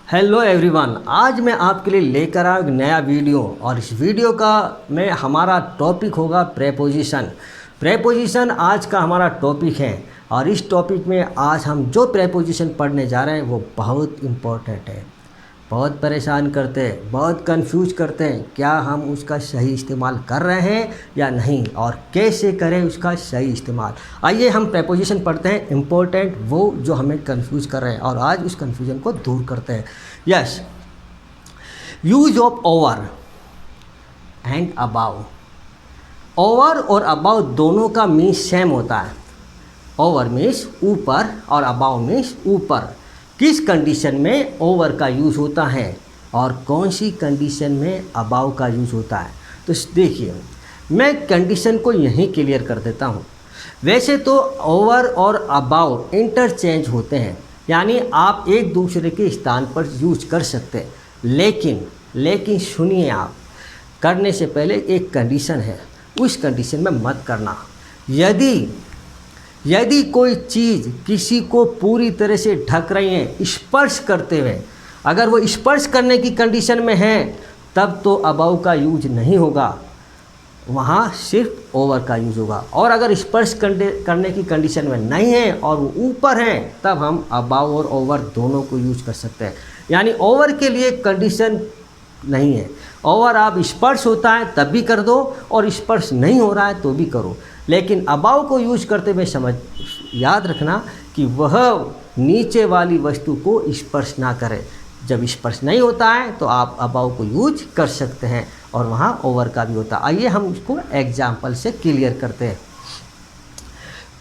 Hello everyone, आज मैं आपके लिए लेकर आया एक नया वीडियो और इस वीडियो का में हमारा टॉपिक होगा प्रेपोजिशन। प्रेपोजिशन आज का हमारा टॉपिक है और इस टॉपिक में आज हम जो प्रेपोजिशन पढ़ने जा रहे हैं वो बहुत इम्पोर्टेंट है। बहुत परेशान करते हैं, बहुत कंफ्यूज करते हैं, क्या हम उसका सही इस्तेमाल कर रहे हैं या नहीं और कैसे करें उसका सही इस्तेमाल। आइए हम प्रेपोजिशन पढ़ते हैं, इम्पोर्टेंट वो जो हमें कंफ्यूज कर रहे हैं और आज उस कंफ्यूजन को दूर करते हैं। Yes, use of over and above. Over or above दोनों का मीन्स सेम होता है। ओवर मीन्स ऊपर और अबाव मीन्स ऊपर। किस कंडीशन में ओवर का यूज़ होता है और कौन सी कंडीशन में अबाव का यूज़ होता है, तो देखिए मैं कंडीशन को यहीं क्लियर कर देता हूँ। वैसे तो ओवर और अबाव इंटरचेंज होते हैं, यानी आप एक दूसरे के स्थान पर यूज कर सकते हैं, लेकिन सुनिए, आप करने से पहले एक कंडीशन है, उस कंडीशन में मत करना। यदि कोई चीज़ किसी को पूरी तरह से ढक रही है स्पर्श करते हुए, अगर वो स्पर्श करने की कंडीशन में है तब तो अबाव का यूज नहीं होगा, वहाँ सिर्फ ओवर का यूज होगा। और अगर स्पर्श करने की कंडीशन में नहीं है और वो ऊपर है तब हम अबाव और ओवर दोनों को यूज कर सकते हैं। यानी ओवर के लिए कंडीशन नहीं है। ओवर आप स्पर्श होता है तब भी कर दो और स्पर्श नहीं हो रहा है तो भी करो, लेकिन अबाव को यूज करते हुए याद रखना कि वह नीचे वाली वस्तु को स्पर्श ना करे। जब स्पर्श नहीं होता है तो आप अबाव को यूज कर सकते हैं और वहाँ ओवर का भी होता है। आइए हम उसको एग्जाम्पल से क्लियर करते हैं।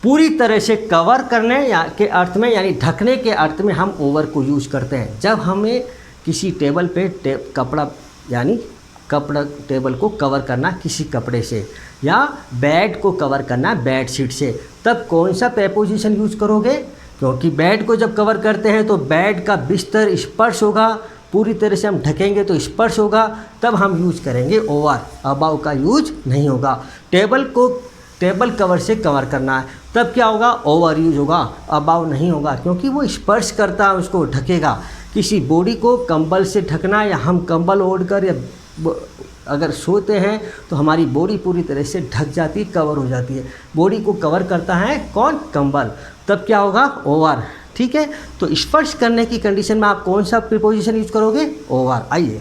पूरी तरह से कवर करने के अर्थ में, यानी ढकने के अर्थ में हम ओवर को यूज करते हैं। जब हमें किसी टेबल पे कपड़ा टेबल को कवर करना किसी कपड़े से, या बेड को कवर करना बेड शीट से, तब कौन सा प्रेपोजिशन यूज करोगे? क्योंकि बेड को जब कवर करते हैं तो बेड का बिस्तर स्पर्श होगा, पूरी तरह से हम ढकेंगे तो स्पर्श होगा, तब हम यूज करेंगे ओवर, अबाव का यूज नहीं होगा। टेबल कवर से कवर करना है तब क्या होगा? ओवर यूज होगा, अबाव नहीं होगा, क्योंकि वो स्पर्श करता है, उसको ढकेगा। किसी बॉडी को कंबल से ढकना, या हम कंबल ओढ़कर या अगर सोते हैं तो हमारी बॉडी पूरी तरह से ढक जाती है, कवर हो जाती है। बॉडी को कवर करता है कौन? कंबल। तब क्या होगा? ओवर। ठीक है, तो स्पर्श करने की कंडीशन में आप कौन सा प्रीपोजिशन यूज करोगे? ओवर। आइए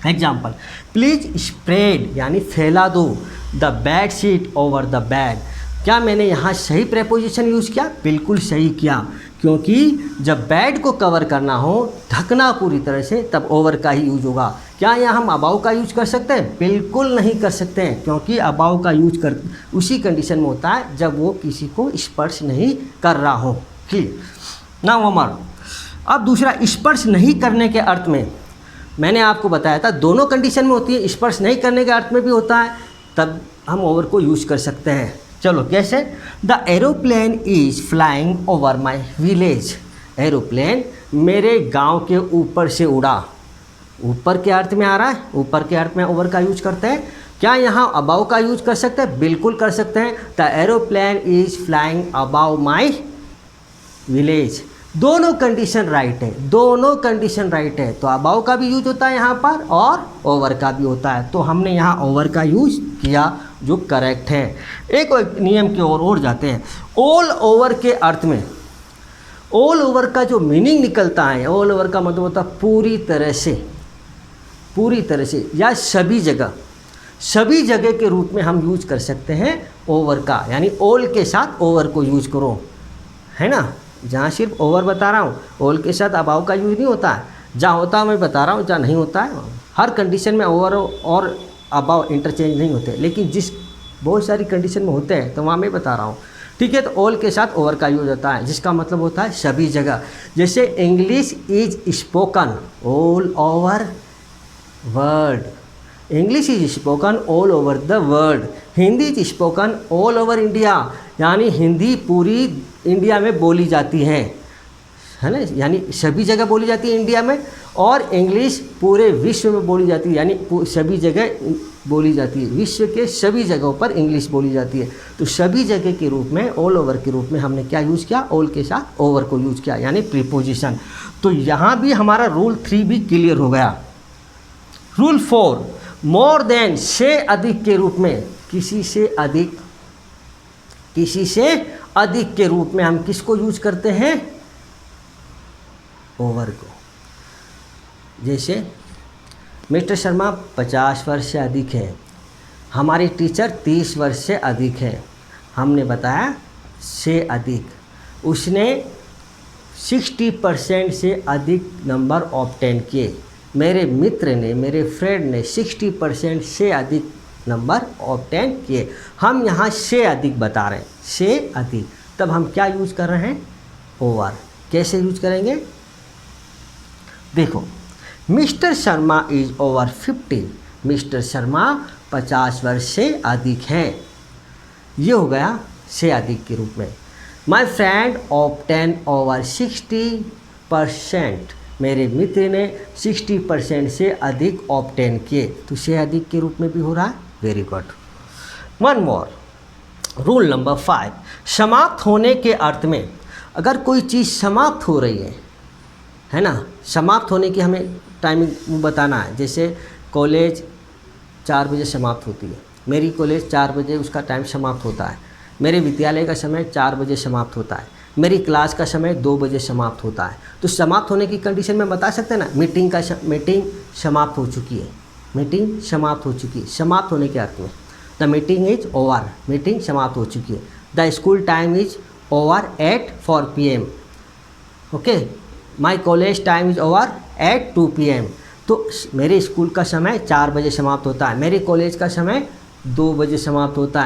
एग्जाम्पल, प्लीज स्प्रेड यानी फैला दो the bed sheet over the bed. क्या मैंने यहाँ सही प्रेपोजिशन यूज़ किया? बिल्कुल सही किया, क्योंकि जब बेड को कवर करना हो, ढकना पूरी तरह से, तब ओवर का ही यूज होगा। क्या यहाँ हम अबाव का यूज कर सकते हैं? बिल्कुल नहीं कर सकते हैं, क्योंकि अबाव का यूज उसी कंडीशन में होता है जब वो किसी को स्पर्श नहीं कर रहा हो। क्लियर ना अमर? अब दूसरा, स्पर्श नहीं करने के अर्थ में मैंने आपको बताया था दोनों कंडीशन में होती है, स्पर्श नहीं करने के अर्थ में भी होता है, तब हम ओवर को यूज कर सकते हैं। चलो कैसे? The aeroplane is flying over my village. Aeroplane मेरे गांव के ऊपर से उड़ा। ऊपर के अर्थ में आ रहा है, ऊपर के अर्थ में ओवर का यूज करते हैं। क्या यहाँ अबाव का यूज कर सकते हैं? बिल्कुल कर सकते हैं। The aeroplane is flying above my village. दोनों कंडीशन राइट है, दोनों कंडीशन राइट है, तो अबाव का भी यूज होता है यहाँ पर और ओवर का भी होता है, तो हमने यहाँ ओवर का यूज किया जो करेक्ट है। एक नियम की ओर जाते हैं। ऑल ओवर के अर्थ में, ऑल ओवर का जो मीनिंग निकलता है, ऑल ओवर का मतलब होता है पूरी तरह से या सभी जगह के रूप में हम यूज कर सकते हैं ओवर का, यानी ऑल के साथ ओवर को यूज करो, है ना। जहाँ सिर्फ ओवर बता रहा हूँ, ऑल के साथ अबाव का यूज नहीं होता है। जहाँ होता है मैं बता रहा हूँ, जहाँ नहीं होता है, हर कंडीशन में ओवर और अबाव इंटरचेंज नहीं होते, लेकिन जिस बहुत सारी कंडीशन में होते हैं तो वहाँ मैं बता रहा हूँ। ठीक है, तो ऑल के साथ ओवर का यूज होता है, जिसका मतलब होता है सभी जगह। जैसे English is spoken all over world, English is spoken all over the world. Hindi is spoken all over India, यानी हिंदी पूरी इंडिया में बोली जाती है ना, यानी सभी जगह बोली जाती है इंडिया में। और इंग्लिश पूरे विश्व में बोली जाती है, यानी सभी जगह बोली जाती है, विश्व के सभी जगहों पर इंग्लिश बोली जाती है। तो सभी जगह के रूप में, ऑल ओवर के रूप में हमने क्या यूज़ किया, ऑल के साथ ओवर को यूज़ किया, यानी प्रीपोजिशन। तो यहाँ भी हमारा रूल 3 भी क्लियर हो गया। रूल 4, मोर देन से अधिक के रूप में, किसी से अधिक, किसी से अधिक के रूप में हम किसको यूज करते हैं, ओवर को। जैसे मिस्टर शर्मा 50 वर्ष से अधिक है, हमारी टीचर 30 वर्ष से अधिक है। हमने बताया से अधिक, उसने 60% से अधिक नंबर ऑब्टेन किए। मेरे मित्र ने, मेरे फ्रेंड ने 60% से अधिक नंबर ऑब्टेन किए। हम यहाँ से अधिक बता रहे हैं, से अधिक, तब हम क्या यूज़ कर रहे हैं, ओवर। कैसे यूज करेंगे, देखो, mister Sharma is over 50, mister Sharma 50 वर्ष से अधिक हैं, ये हो गया से अधिक के रूप में। माई फ्रेंड ऑब्टेन ओवर 60%, मेरे मित्र ने 60% से अधिक ऑब्टेन किए, तो से अधिक के रूप में भी हो रहा है। Very good. One more, rule number 5, समाप्त होने के अर्थ में, अगर कोई चीज़ समाप्त हो रही है ना, समाप्त होने की हमें टाइमिंग बताना है। जैसे कॉलेज 4 बजे समाप्त होती है, मेरी कॉलेज 4 बजे उसका टाइम समाप्त होता है, मेरे विद्यालय का समय 4 बजे समाप्त होता है, मेरी क्लास का समय 2 बजे समाप्त होता है। तो समाप्त होने की कंडीशन में बता सकते हैं ना, मीटिंग समाप्त हो चुकी है, मीटिंग समाप्त हो चुकी है, समाप्त होने के अर्थ में। The meeting is over, meeting समाप्त हो चुकी है। The school time is over at 4 PM, okay. My college time is over at 2 PM। तो मेरे स्कूल का समय 4 बजे समाप्त होता है, मेरे कॉलेज का समय 2 बजे समाप्त होता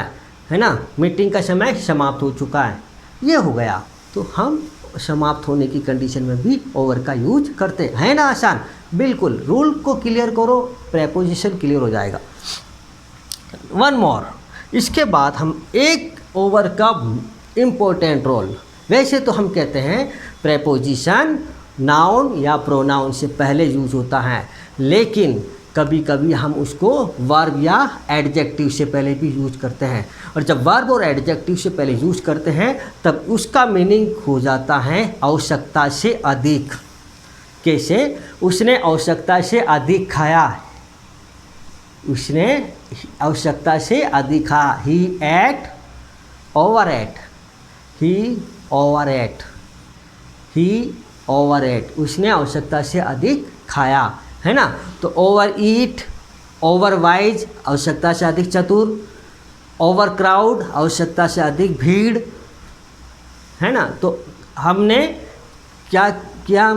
है ना। मीटिंग का समय समाप्त हो चुका है, ये हो गया। तो हम समाप्त होने की कंडीशन में भी ओवर का यूज करते हैं, है ना आसान। बिल्कुल, रूल को क्लियर करो, प्रेपोजिशन क्लियर हो जाएगा। वन मोर, इसके बाद हम एक ओवर का इम्पोर्टेंट रोल, वैसे तो हम कहते हैं प्रेपोजिशन नाउन या प्रोनाउन से पहले यूज होता है, लेकिन कभी कभी हम उसको वर्ब या एडजेक्टिव से पहले भी यूज करते हैं। और जब वर्ब और एडजेक्टिव से पहले यूज करते हैं तब उसका मीनिंग हो जाता है आवश्यकता से अधिक। कैसे, उसने आवश्यकता से अधिक खाया, उसने आवश्यकता से अधिक खाया, ही एट ओवर एट, ही ओवर एट, ही ओवर एट, उसने आवश्यकता से अधिक खाया, है ना। तो ओवर ईट, ओवर वाइज, आवश्यकता से अधिक चतुर, ओवर क्राउड, आवश्यकता से अधिक भीड़, है ना। तो हमने क्या किया,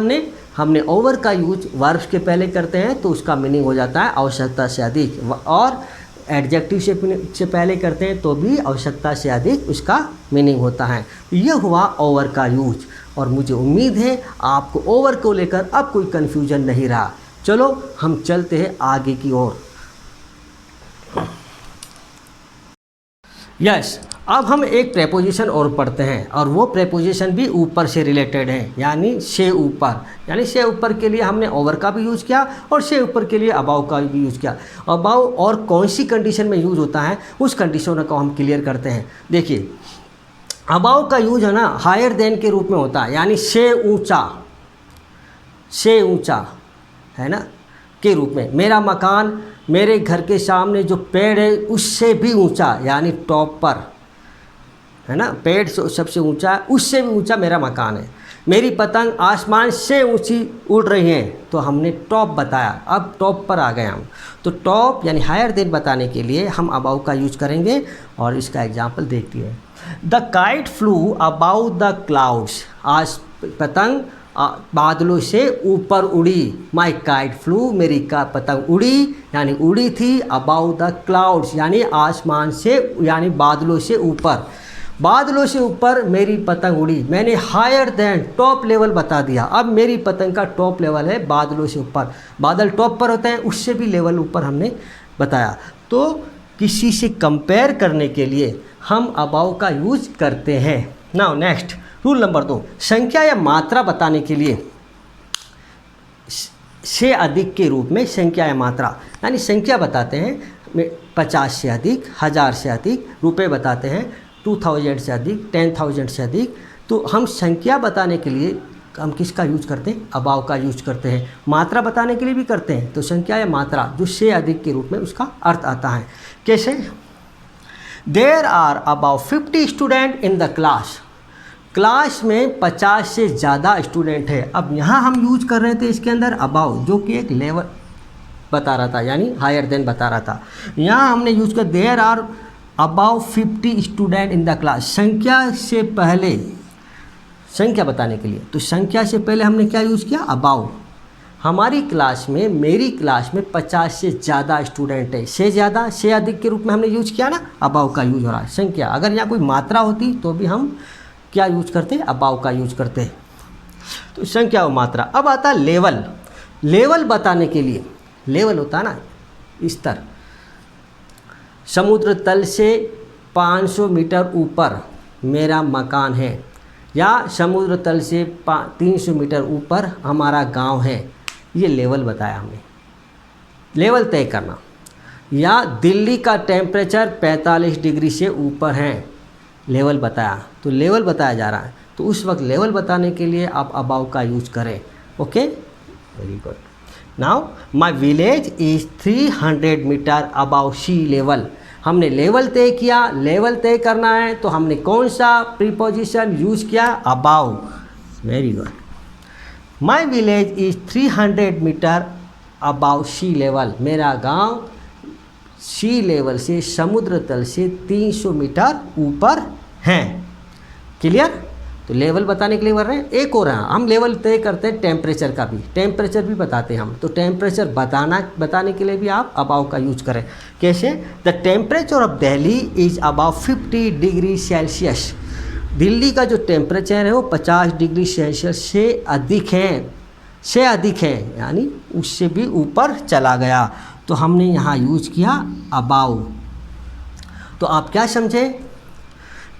हमने ओवर का यूज वर्ब्स के पहले करते हैं तो उसका मीनिंग हो जाता है आवश्यकता से अधिक, और एडजेक्टिव से पहले करते हैं तो भी आवश्यकता से अधिक उसका मीनिंग होता है। ये हुआ ओवर का यूज, और मुझे उम्मीद है आपको ओवर को लेकर अब कोई कन्फ्यूजन नहीं रहा। चलो हम चलते हैं आगे की ओर। यस, अब हम एक प्रेपोजिशन और पढ़ते हैं, और वो प्रेपोजिशन भी ऊपर से रिलेटेड है, यानी से ऊपर। यानी से ऊपर के लिए हमने ओवर का भी यूज़ किया और से ऊपर के लिए अबाउ का भी यूज़ किया। अबाउ और कौन सी कंडीशन में यूज़ होता है उस कंडीशन को हम क्लियर करते हैं। देखिए, अबाउ का यूज है ना हायर देन के रूप में होता है, यानी से ऊंचा, से ऊंचा, है ना, के रूप में। मेरा मकान, मेरे घर के सामने जो पेड़ है उससे भी ऊंचा, यानी टॉप पर, है ना, पेड़ सबसे ऊंचा है, उससे भी ऊंचा मेरा मकान है। मेरी पतंग आसमान से ऊंची उड़ रही है, तो हमने टॉप बताया, अब टॉप पर आ गए हम। तो टॉप यानी हायर देन बताने के लिए हम अबाउ का यूज करेंगे, और इसका एग्जाम्पल देखिए। The kite flu about the clouds, आज पतंग बादलों से ऊपर उड़ी। माई काइट फ्लू, मेरी का पतंग उड़ी, यानी उड़ी थी। अबाउट द क्लाउड्स यानी आसमान से, यानी बादलों से ऊपर, बादलों से ऊपर मेरी पतंग उड़ी। मैंने हायर देन, टॉप लेवल बता दिया। अब मेरी पतंग का टॉप लेवल है बादलों से ऊपर, बादल टॉप पर होते हैं, उससे भी लेवल ऊपर हमने बताया। तो किसी से कंपेयर करने के लिए हम अबाउ का यूज करते हैं। नाउ नेक्स्ट, रूल नंबर 2, संख्या या मात्रा बताने के लिए से अधिक के रूप में संख्या या मात्रा, यानी संख्या बताते हैं 50 से अधिक, 1000 से अधिक, रुपए बताते हैं 2000 से अधिक, 10,000 से अधिक। तो हम संख्या बताने के लिए हम किसका यूज करते हैं? अबाव का यूज करते हैं। मात्रा बताने के लिए भी करते हैं। तो संख्या या मात्रा जो से अधिक के रूप में उसका अर्थ आता है। कैसे? There are about 50 student in the class. Class में 50 से ज़्यादा स्टूडेंट है। अब यहाँ हम यूज कर रहे थे इसके अंदर अबाव, जो कि एक लेवल बता रहा था, यानी हायर देन बता रहा था। यहाँ हमने यूज कर there are about 50 student in the class, संख्या से पहले, संख्या बताने के लिए। तो संख्या से पहले हमने क्या यूज़ किया? अबाव। हमारी क्लास में, मेरी क्लास में 50 से ज़्यादा स्टूडेंट है। से ज़्यादा, से अधिक के रूप में हमने यूज किया ना, अबाव का यूज हो रहा है। संख्या, अगर यहाँ कोई मात्रा होती तो भी हम क्या यूज करते? अबाव का यूज करते। तो संख्या और मात्रा। अब आता है लेवल। लेवल बताने के लिए, लेवल होता है ना स्तर, समुद्र तल से 500 मीटर ऊपर मेरा मकान है, या समुद्र तल से 300 मीटर ऊपर हमारा गांव है। ये लेवल बताया हमने, लेवल तय करना। या दिल्ली का टेम्परेचर 45 डिग्री से ऊपर है, लेवल बताया। तो लेवल बताया जा रहा है, तो उस वक्त लेवल बताने के लिए आप अबाव का यूज करें। Okay, very good. Now my village is 300 meter above sea level. हमने लेवल तय किया। लेवल तय करना है तो हमने कौन सा प्रीपोजिशन यूज़ किया? Above. Very good. My village is 300 meter above sea level. मेरा गांव सी लेवल से, समुद्र तल से 300 मीटर ऊपर है। क्लियर? तो लेवल बताने के लिए बोल रहे हैं। एक और है, हम लेवल तय करते हैं टेम्परेचर का भी, टेम्परेचर भी बताते हैं हम। तो टेम्परेचर बताने के लिए भी आप अबाव का यूज करें। कैसे? The temperature of Delhi is above 50 degree Celsius. Delhi का जो टेम्परेचर है वो 50 डिग्री सेल्सियस से अधिक है, से अधिक है, यानी उससे भी ऊपर चला गया। तो हमने यहाँ यूज किया अबाव। तो आप क्या समझे?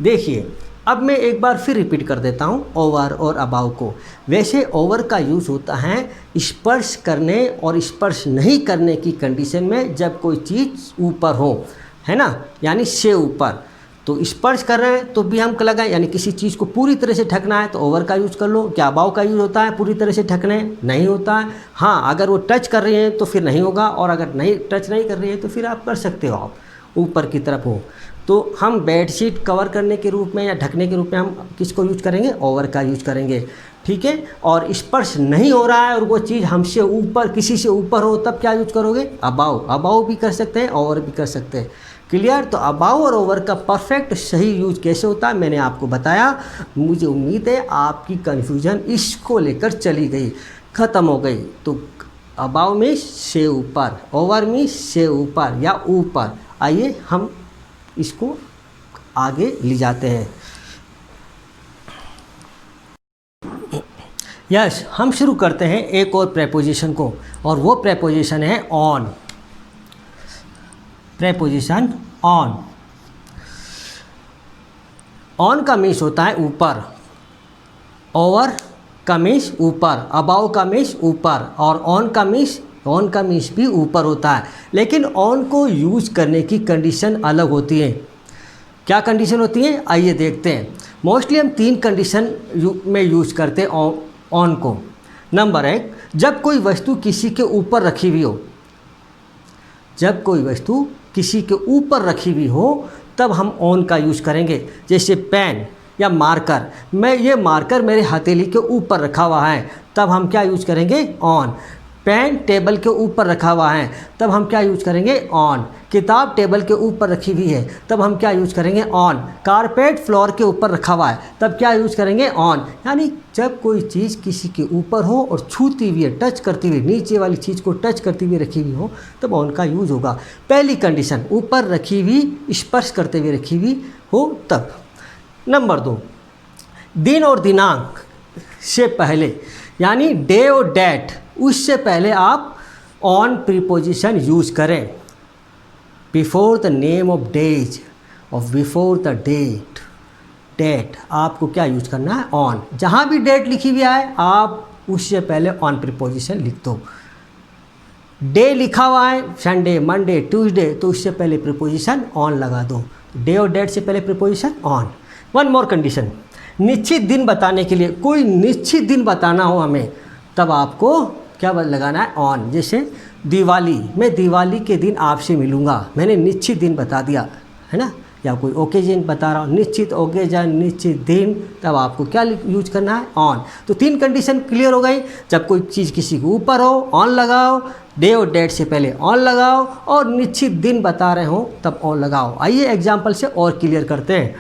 देखिए, अब मैं एक बार फिर रिपीट कर देता हूँ ओवर और अबाव को। वैसे ओवर का यूज़ होता है स्पर्श करने और स्पर्श नहीं करने की कंडीशन में, जब कोई चीज़ ऊपर हो, है ना, यानी से ऊपर। तो स्पर्श कर रहे हैं तो भी हम लगाएं, यानी किसी चीज़ को पूरी तरह से ढकना है तो ओवर का यूज़ कर लो। क्या अबाव का यूज़ होता है पूरी तरह से ढकने? नहीं होता है। हाँ, अगर वो टच कर रही हैं तो फिर नहीं होगा, और अगर नहीं टच नहीं कर रही है तो फिर आप कर सकते हो, आप ऊपर की तरफ हो। तो हम बेडशीट कवर करने के रूप में या ढकने के रूप में हम किसको यूज करेंगे? ओवर का यूज करेंगे। ठीक है? और स्पर्श नहीं हो रहा है और वो चीज़ हमसे ऊपर, किसी से ऊपर हो, तब क्या यूज करोगे? अबाव। अबाव भी कर सकते हैं, ओवर भी कर सकते हैं। क्लियर? तो अबाव और ओवर का परफेक्ट सही यूज कैसे होता है मैंने आपको बताया। मुझे उम्मीद है आपकी कन्फ्यूजन इसको लेकर चली गई, ख़त्म हो गई। तो अबाव में से ऊपर, ओवर में से ऊपर या ऊपर। आइए हम इसको आगे ले जाते हैं। यस, हम शुरू करते हैं एक और प्रेपोजिशन को, और वो प्रेपोजिशन है ऑन। Preposition on. ऑन का मीन्स होता है ऊपर, ओवर का मीन्स ऊपर, अबाव का मीन्स ऊपर, और ऑन का मीन्स भी ऊपर होता है। लेकिन ऑन को यूज करने की कंडीशन अलग होती है। क्या कंडीशन होती है? आइए देखते हैं। मोस्टली हम 3 कंडीशन में यूज करते हैं ऑन को। नंबर 1, जब कोई वस्तु किसी के ऊपर रखी हुई हो, जब कोई वस्तु किसी के ऊपर रखी हुई हो तब हम ऑन का यूज़ करेंगे। जैसे पेन या मार्कर, ये मार्कर मेरे हथेली के ऊपर रखा हुआ है, तब हम क्या यूज़ करेंगे? ऑन। पेन टेबल के ऊपर रखा हुआ है, तब हम क्या यूज़ करेंगे? ऑन। किताब टेबल के ऊपर रखी हुई है, तब हम क्या यूज़ करेंगे? ऑन। कारपेट फ्लोर के ऊपर रखा हुआ है, तब क्या यूज़ करेंगे? ऑन। यानी जब कोई चीज़ किसी के ऊपर हो और छूती हुई है, टच करती हुई, नीचे वाली चीज़ को टच करती हुई रखी हुई हो, तब ऑन का यूज़ होगा। पहली कंडीशन, ऊपर रखी हुई, स्पर्श करते हुए रखी हुई हो तब। नंबर 2, दिन और दिनांक से पहले, यानी डे और डेट, उससे पहले आप ऑन प्रीपोजिशन यूज करें। Before the name of days और बिफोर द डेट, डेट आपको क्या यूज करना है? ऑन। जहाँ भी डेट लिखी हुई है आप उससे पहले ऑन प्रीपोजिशन लिख दो। डे लिखा हुआ है, संडे, मंडे, ट्यूसडे, तो उससे पहले प्रीपोजिशन ऑन लगा दो। डे और डेट से पहले preposition on. One more condition, निश्चित दिन बताने के लिए, कोई निश्चित दिन बताना हो हमें, तब आपको क्या लगाना है? ऑन। जैसे दिवाली, मैं दिवाली के दिन आपसे मिलूँगा, मैंने निश्चित दिन बता दिया है ना, या कोई ओकेजन बता रहा हूँ, निश्चित ओकेजन, निश्चित दिन, तब आपको क्या यूज करना है? ऑन। तो 3 कंडीशन क्लियर हो गई। जब कोई चीज़ किसी के ऊपर हो, ऑन लगाओ, डे और डेट से पहले ऑन लगाओ, और निश्चित दिन बता रहे हो तब ऑन लगाओ। आइए एग्जाम्पल से और क्लियर करते हैं।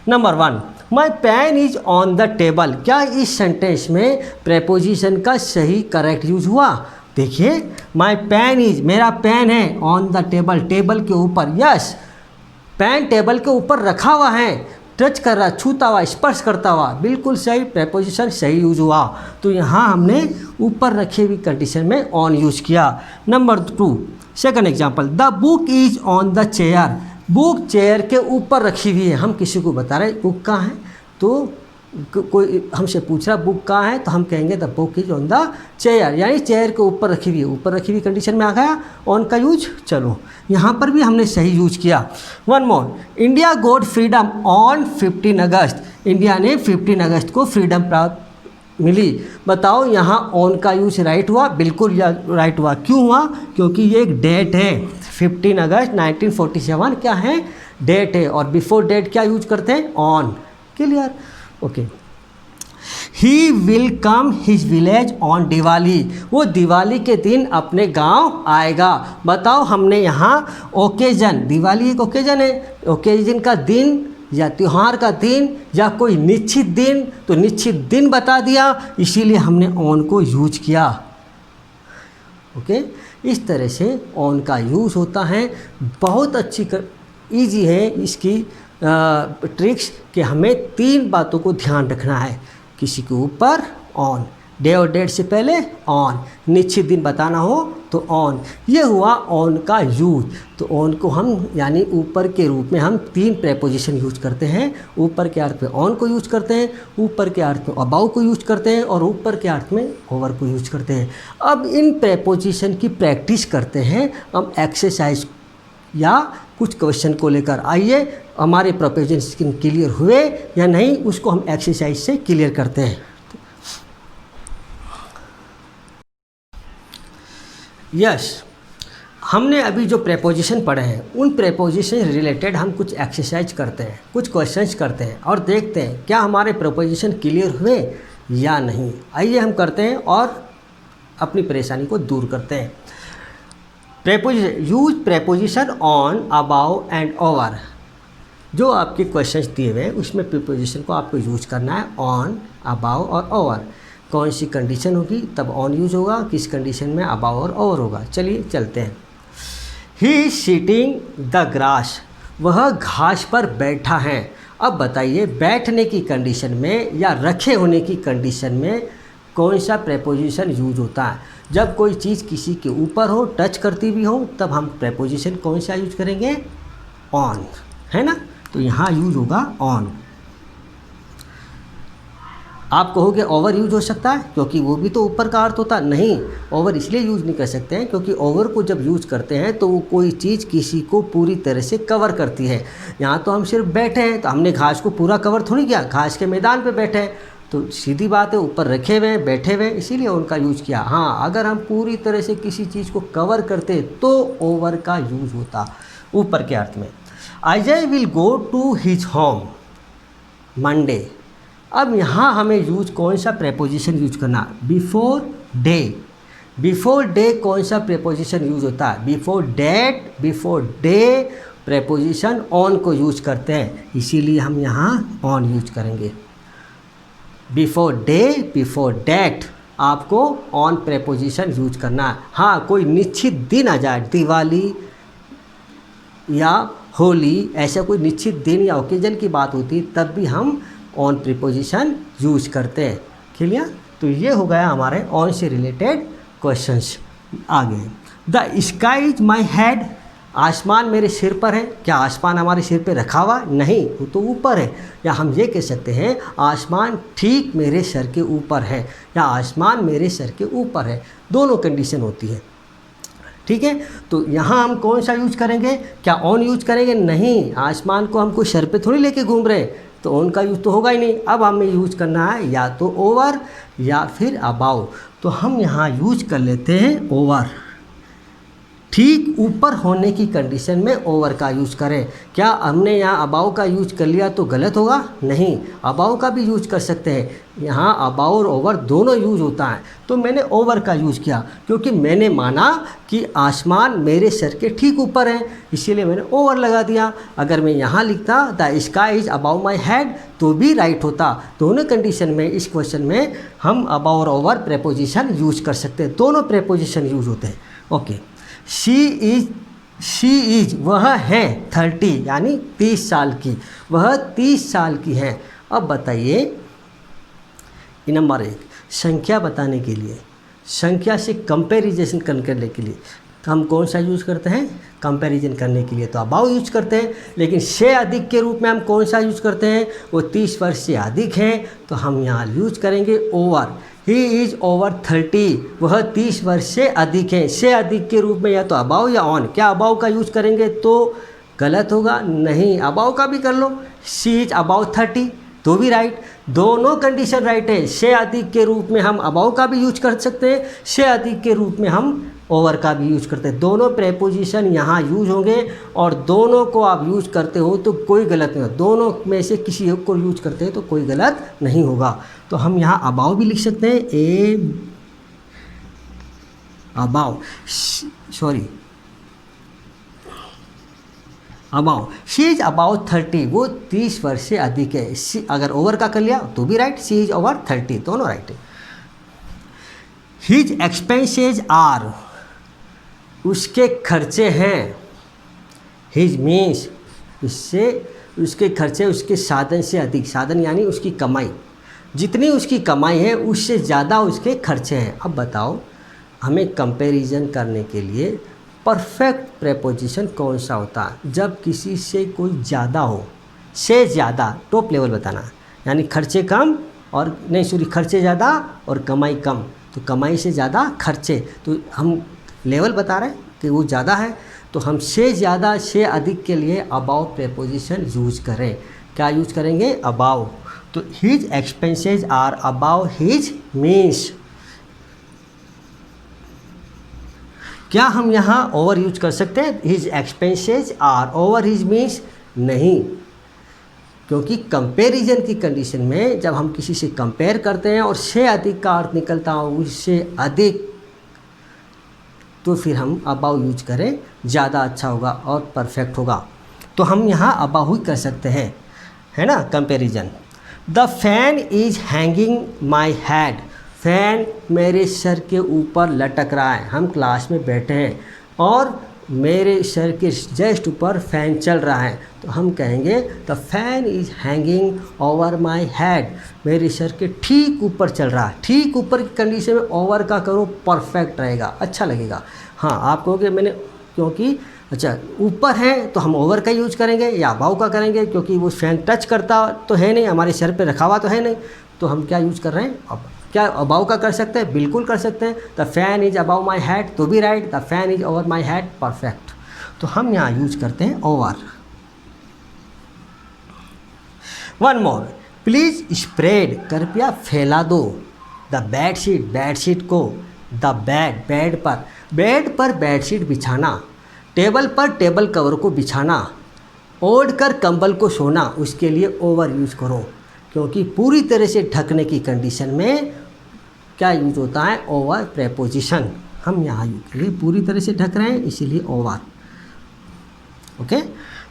Number 1, my pen is on the table. क्या इस सेंटेंस में प्रेपोजिशन का सही करेक्ट यूज हुआ? देखिए, माई पेन इज, मेरा पेन है, ऑन द टेबल, टेबल के ऊपर। यस, पेन टेबल के ऊपर रखा हुआ है, टच कर रहा, छूता हुआ, स्पर्श करता हुआ, बिल्कुल सही, प्रेपोजिशन सही यूज हुआ। तो यहाँ हमने ऊपर रखी हुई कंडीशन में ऑन यूज किया। Number 2, second example, the book is on the chair. Book chair के ऊपर रखी हुई है। हम किसी को बता रहे बुक कहाँ है, तो कोई हमसे पूछ रहा बुक कहाँ है, तो हम कहेंगे the book is on the chair, यानी चेयर के ऊपर रखी हुई है। ऊपर रखी हुई कंडीशन में आ गया ऑन का यूज। चलो, यहाँ पर भी हमने सही यूज किया। One more, India got freedom on 15 August. India ने 15 अगस्त को फ्रीडम प्राप्त मिली। बताओ यहाँ ऑन का यूज राइट हुआ? बिल्कुल राइट हुआ। क्यों हुआ? क्योंकि ये एक डेट है। 15 अगस्त 1947 क्या है? डेट है, और बिफोर डेट क्या यूज करते हैं? On. Clear? Okay. He will come his village on Diwali. वो दिवाली के दिन अपने गांव आएगा। बताओ, हमने यहाँ ओकेजन, दिवाली एक ओकेजन है, ओकेजन का दिन या त्यौहार का दिन या कोई निश्चित दिन, तो निश्चित दिन बता दिया, इसीलिए हमने ऑन को यूज किया। ओके, इस तरह से ऑन का यूज़ होता है। बहुत अच्छी ईजी है इसकी ट्रिक्स कि हमें 3 बातों को ध्यान रखना है। किसी के ऊपर ऑन, डे और डेट से पहले ऑन, निश्चित दिन बताना हो तो ऑन। ये हुआ ऑन का यूज। तो ऑन को हम यानी ऊपर के रूप में हम 3 प्रेपोजिशन यूज करते हैं। ऊपर के अर्थ में ऑन को यूज करते हैं, ऊपर के अर्थ में अबाउ को यूज करते हैं, और ऊपर के अर्थ में ओवर को यूज करते हैं। अब इन प्रेपोजिशन की प्रैक्टिस करते हैं हम एक्सरसाइज या कुछ क्वेश्चन को लेकर। आइए, हमारे प्रेपोजिशन क्लियर हुए या नहीं, उसको हम एक्सरसाइज से क्लियर करते हैं। यस, हमने अभी जो प्रेपोजिशन पढ़े हैं उन प्रेपोजिशन रिलेटेड हम कुछ एक्सरसाइज करते हैं, कुछ क्वेश्चंस करते हैं, और देखते हैं क्या हमारे प्रेपोजिशन क्लियर हुए या नहीं। आइए हम करते हैं और अपनी परेशानी को दूर करते हैं। Preposition, use preposition on, about and over. जो आपके क्वेश्चंस दिए हुए हैं उसमें प्रीपोजिशन को आपको यूज करना है ऑन, अबाउ और ओवर। कौन सी कंडीशन होगी तब ऑन यूज होगा, किस कंडीशन में अबाउ और ओवर होगा। चलिए चलते हैं। He is sitting the grass. वह घास पर बैठा है। अब बताइए, बैठने की कंडीशन में या रखे होने की कंडीशन में कौन सा प्रेपोजिशन यूज होता है? जब कोई चीज़ किसी के ऊपर हो, टच करती भी हो, तब हम प्रेपोजिशन कौन सा यूज करेंगे? ऑन, है ना। तो यहाँ यूज होगा ऑन। आप कहोगे ओवर यूज हो सकता है, क्योंकि वो भी तो ऊपर का अर्थ होता। नहीं, ओवर इसलिए यूज नहीं कर सकते हैं क्योंकि ओवर को जब यूज करते हैं तो वो कोई चीज़ किसी को पूरी तरह से कवर करती है। यहाँ तो हम सिर्फ बैठे हैं, तो हमने घास को पूरा कवर थोड़ी किया, घास के मैदान पे बैठे हैं, तो सीधी बात है ऊपर रखे हुए हैं, बैठे हुए हैं, इसीलिए उनका यूज किया। हाँ, अगर हम पूरी तरह से किसी चीज़ को कवर करते तो ओवर का यूज होता, ऊपर के अर्थ में। Ajay will go to his home Monday. अब यहाँ हमें यूज कौन सा प्रेपोजिशन यूज करना? Before day. बिफोर डे कौन सा प्रेपोजिशन यूज होता है? Before date, before day preposition on को यूज करते हैं, इसीलिए हम यहाँ ऑन यूज करेंगे। बिफोर डे, बिफोर डेट आपको ऑन प्रेपोजिशन यूज करना है। हाँ, कोई निश्चित दिन आ जाए, दिवाली या होली, ऐसा कोई निश्चित दिन या ओकेजन की बात होती है, तब भी हम ऑन प्रीपोजिशन यूज करते हैं। क्लियर? तो ये हो गया हमारे ऑन से रिलेटेड क्वेश्चंस। आगे, the sky is my head. आसमान मेरे सिर पर है। क्या आसमान हमारे सिर पे रखा हुआ? नहीं, वो तो ऊपर है। या हम ये कह सकते हैं आसमान ठीक मेरे सर के ऊपर है, या आसमान मेरे सर के ऊपर है। दोनों कंडीशन होती है। ठीक है। तो यहाँ हम कौन सा यूज करेंगे, क्या ऑन यूज करेंगे? नहीं, आसमान को हमको सर पे थोड़ी लेके घूम रहे हैं, तो ऑन का यूज तो होगा ही नहीं। अब हमें यूज करना है या तो ओवर या फिर अबाउ। तो हम यहाँ यूज कर लेते हैं ओवर। ठीक ऊपर होने की कंडीशन में ओवर का यूज़ करें। क्या हमने यहाँ अबाउ का यूज कर लिया तो गलत होगा? नहीं, अबाउ का भी यूज कर सकते हैं। यहाँ अबाउ और ओवर दोनों यूज होता है। तो मैंने ओवर का यूज़ किया क्योंकि मैंने माना कि आसमान मेरे सर के ठीक ऊपर है, इसीलिए मैंने ओवर लगा दिया। अगर मैं यहाँ लिखता the sky is above my head तो भी राइट होता। दोनों कंडीशन में इस क्वेश्चन में हम अबाउ और ओवर प्रेपोजिशन यूज कर सकते हैं, दोनों प्रेपोजिशन यूज होते हैं। ओके, शी इज वह है 30 यानी 30 साल की, वह 30 साल की है। अब बताइए नंबर 1, संख्या बताने के लिए, संख्या से कंपैरिजन करने के लिए हम कौन सा यूज़ करते हैं? कंपैरिजन करने के लिए तो अबाउ यूज करते हैं। लेकिन से अधिक के रूप में हम कौन सा यूज करते हैं? वो 30 वर्ष से अधिक है, तो हम यहाँ यूज करेंगे ओवर। ही इज़ ओवर 30, वह 30 वर्ष से अधिक है। से अधिक के रूप में या तो अबाउ या ऑन। क्या अबाउ का यूज करेंगे तो गलत होगा? नहीं, अबाउ का भी कर लो। शी इज अबाउ 30 तो भी राइट, दोनों कंडीशन राइट है। से अधिक के रूप में हम अबाउ का भी यूज कर सकते हैं, से अधिक के रूप में हम ओवर का भी यूज करते हैं। दोनों प्रेपोजिशन यहाँ यूज होंगे और दोनों को आप यूज करते हो तो कोई गलत नहीं होगा। दोनों में से किसी एक को यूज करते हैं तो कोई गलत नहीं होगा। तो हम यहाँ अबाउ भी लिख सकते हैं, अबाउ शी इज अबाउट 30, वो 30 वर्ष से अधिक है। अगर ओवर का कर लिया तो भी राइट, शी इज ओवर 30 दोनों राइट है। हिज एक्सपेंसेज आर, उसके खर्चे हैं। हिज मीन्स इससे उसके खर्चे उसके साधन से अधिक, साधन यानी उसकी कमाई, जितनी उसकी कमाई है उससे ज़्यादा उसके खर्चे हैं। अब बताओ हमें कंपैरिजन करने के लिए परफेक्ट प्रेपोजिशन कौन सा होता है? जब किसी से कोई ज़्यादा हो, से ज़्यादा, टॉप लेवल बताना, यानी खर्चे कम और खर्चे ज़्यादा और कमाई कम, तो कमाई से ज़्यादा खर्चे, तो हम लेवल बता रहे हैं कि वो ज़्यादा है, तो हम से ज़्यादा से अधिक के लिए अबाउ प्रेपोजिशन यूज करें। क्या यूज करेंगे? अबाउ। तो his expenses are above his means. क्या हम यहाँ ओवर यूज कर सकते हैं? His expenses are over his means नहीं, क्योंकि कंपैरिजन की कंडीशन में जब हम किसी से कंपेयर करते हैं और से अधिक का अर्थ निकलता हो उससे अधिक, तो फिर हम अबाउ यूज करें, ज़्यादा अच्छा होगा और परफेक्ट होगा। तो हम यहाँ अबाउ ही कर सकते हैं, है ना, comparison. The fan is hanging my head, fan मेरे सर के ऊपर लटक रहा है। हम क्लास में बैठे हैं और मेरे सर के जस्ट ऊपर फ़ैन चल रहा है, तो हम कहेंगे the fan is hanging over my head, मेरे सर के ठीक ऊपर चल रहा है। ठीक ऊपर की कंडीशन में ओवर का करो, परफेक्ट रहेगा, अच्छा लगेगा। हाँ, आप कहोगे मैंने क्योंकि अच्छा ऊपर है तो हम ओवर का यूज करेंगे या अबाउ का करेंगे, क्योंकि वो फैन टच करता तो है नहीं, हमारे सर पे रखा हुआ तो है नहीं, तो हम क्या यूज कर रहे हैं? अब क्या अबाउ का कर सकते हैं? बिल्कुल कर सकते हैं। The fan is above my head तो भी right, the fan is over my head perfect. तो हम यहाँ यूज करते हैं over. One more, please spread, कृपया फैला दो, द बेडशीट, बेडशीट को, द बेड, बेड पर बेडशीट बिछाना, टेबल पर टेबल कवर को बिछाना, ओढ़ कर कंबल को सोना, उसके लिए ओवर यूज करो, क्योंकि पूरी तरह से ढकने की कंडीशन में क्या यूज होता है? Over preposition. हम यहाँ यूज करेंगे पूरी तरह से ढक रहे हैं इसीलिए over. Okay,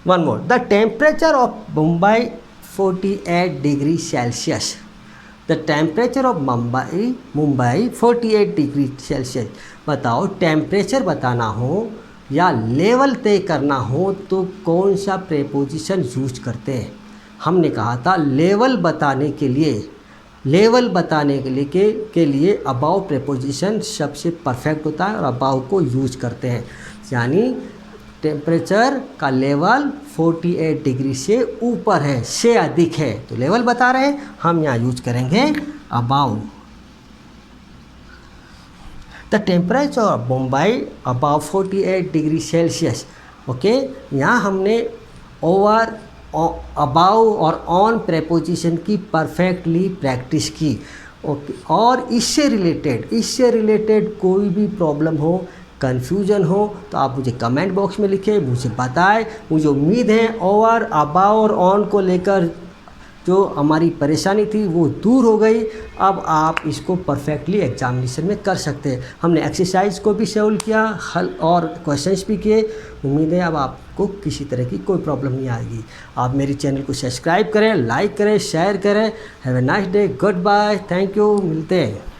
one more, the temperature of Mumbai 48 degree Celsius, the temperature of Mumbai 48 degree Celsius. बताओ टेम्परेचर बताना हो या लेवल तय करना हो तो कौन सा प्रेपोजिशन यूज करते हैं? हमने कहा था लेवल बताने के लिए अबाउ प्रेपोजिशन सबसे परफेक्ट होता है और अबाउ को यूज करते हैं। यानी टेम्परेचर का लेवल 48 डिग्री से ऊपर है, से अधिक है, तो लेवल बता रहे हैं, हम यहाँ यूज करेंगे above. The temperature of Mumbai above 48 degree Celsius. Okay, यहाँ हमने ओवर, अबाउ और ऑन प्रेपोजिशन की परफेक्टली प्रैक्टिस की। ओके, और इससे रिलेटेड कोई भी प्रॉब्लम हो, कन्फ्यूजन हो, तो आप मुझे कमेंट बॉक्स में लिखें, मुझे बताएं। मुझे उम्मीद है ओवर, अबाउ और ऑन को लेकर जो हमारी परेशानी थी वो दूर हो गई। अब आप इसको परफेक्टली एग्जामिनेशन में कर सकते हैं। हमने एक्सरसाइज को भी सॉल्व किया, हल और क्वेश्चंस भी किए। उम्मीद है अब आपको किसी तरह की कोई प्रॉब्लम नहीं आएगी। आप मेरे चैनल को सब्सक्राइब करें, लाइक करें, शेयर करें। Have a nice day, good bye, thank you, मिलते हैं।